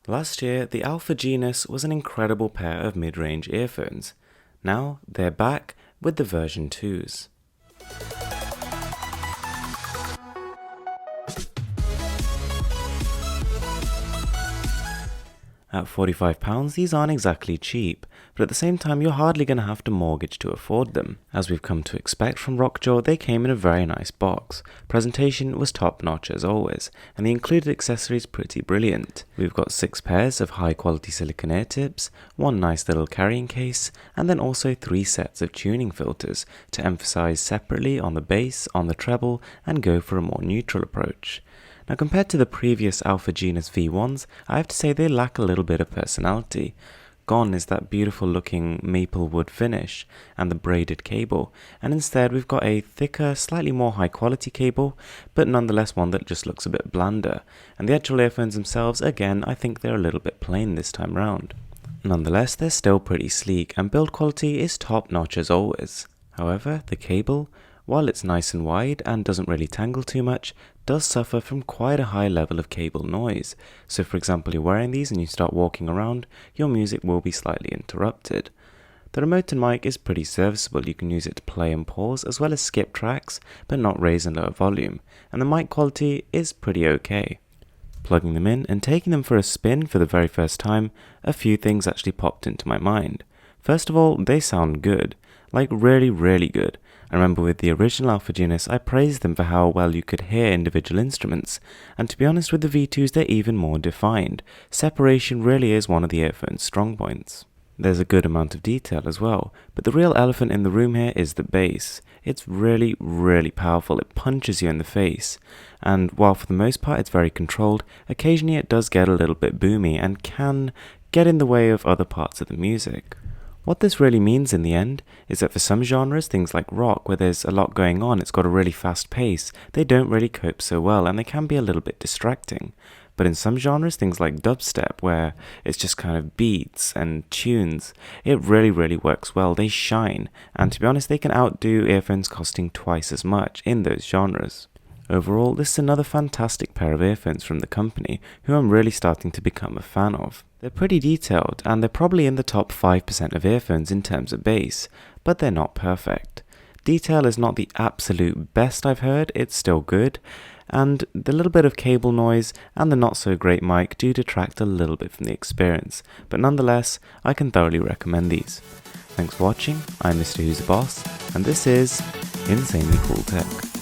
Last year, the Alfa Genus was an incredible pair of mid-range earphones. Now, they're back with the version 2s. At £45, these aren't exactly cheap, but at the same time you're hardly going to have to mortgage to afford them. As we've come to expect from Rockjaw, they came in a very nice box. Presentation was top notch as always, and the included accessories pretty brilliant. We've got 6 pairs of high quality silicone ear tips, 1 nice little carrying case, and then also 3 sets of tuning filters to emphasize separately on the bass, on the treble, and go for a more neutral approach. Now compared to the previous Alfa Genus V1s, I have to say they lack a little bit of personality. Gone is that beautiful looking maple wood finish and the braided cable, and instead we've got a thicker, slightly more high quality cable, but nonetheless one that just looks a bit blander. And the actual earphones themselves, again, I think they're a little bit plain this time round. Nonetheless, they're still pretty sleek and build quality is top notch as always. However, the cable, while it's nice and wide and doesn't really tangle too much, does suffer from quite a high level of cable noise. So for example, you're wearing these and you start walking around, your music will be slightly interrupted. The remote and mic is pretty serviceable. You can use it to play and pause as well as skip tracks, but not raise and lower volume, and the mic quality is pretty okay. Plugging them in and taking them for a spin for the very first time, a few things actually popped into my mind. First of all, they sound good, like really good. I remember with the original Alfa Genus, I praised them for how well you could hear individual instruments, and to be honest with the V2s they're even more defined. Separation really is one of the earphone's strong points. There's a good amount of detail as well, but the real elephant in the room here is the bass. It's really powerful, it punches you in the face, and while for the most part it's very controlled, occasionally it does get a little bit boomy and can get in the way of other parts of the music. What this really means in the end is that for some genres, things like rock, where there's a lot going on, it's got a really fast pace, they don't really cope so well and they can be a little bit distracting. But in some genres, things like dubstep, where it's just kind of beats and tunes, it really works well, they shine, and to be honest they can outdo earphones costing twice as much in those genres. Overall, this is another fantastic pair of earphones from the company, who I'm really starting to become a fan of. They're pretty detailed, and they're probably in the top 5% of earphones in terms of bass, but they're not perfect. Detail is not the absolute best I've heard, it's still good, and the little bit of cable noise and the not so great mic do detract a little bit from the experience, but nonetheless, I can thoroughly recommend these. Thanks for watching, I'm Mrwhosetheboss, and this is Insanely Cool Tech.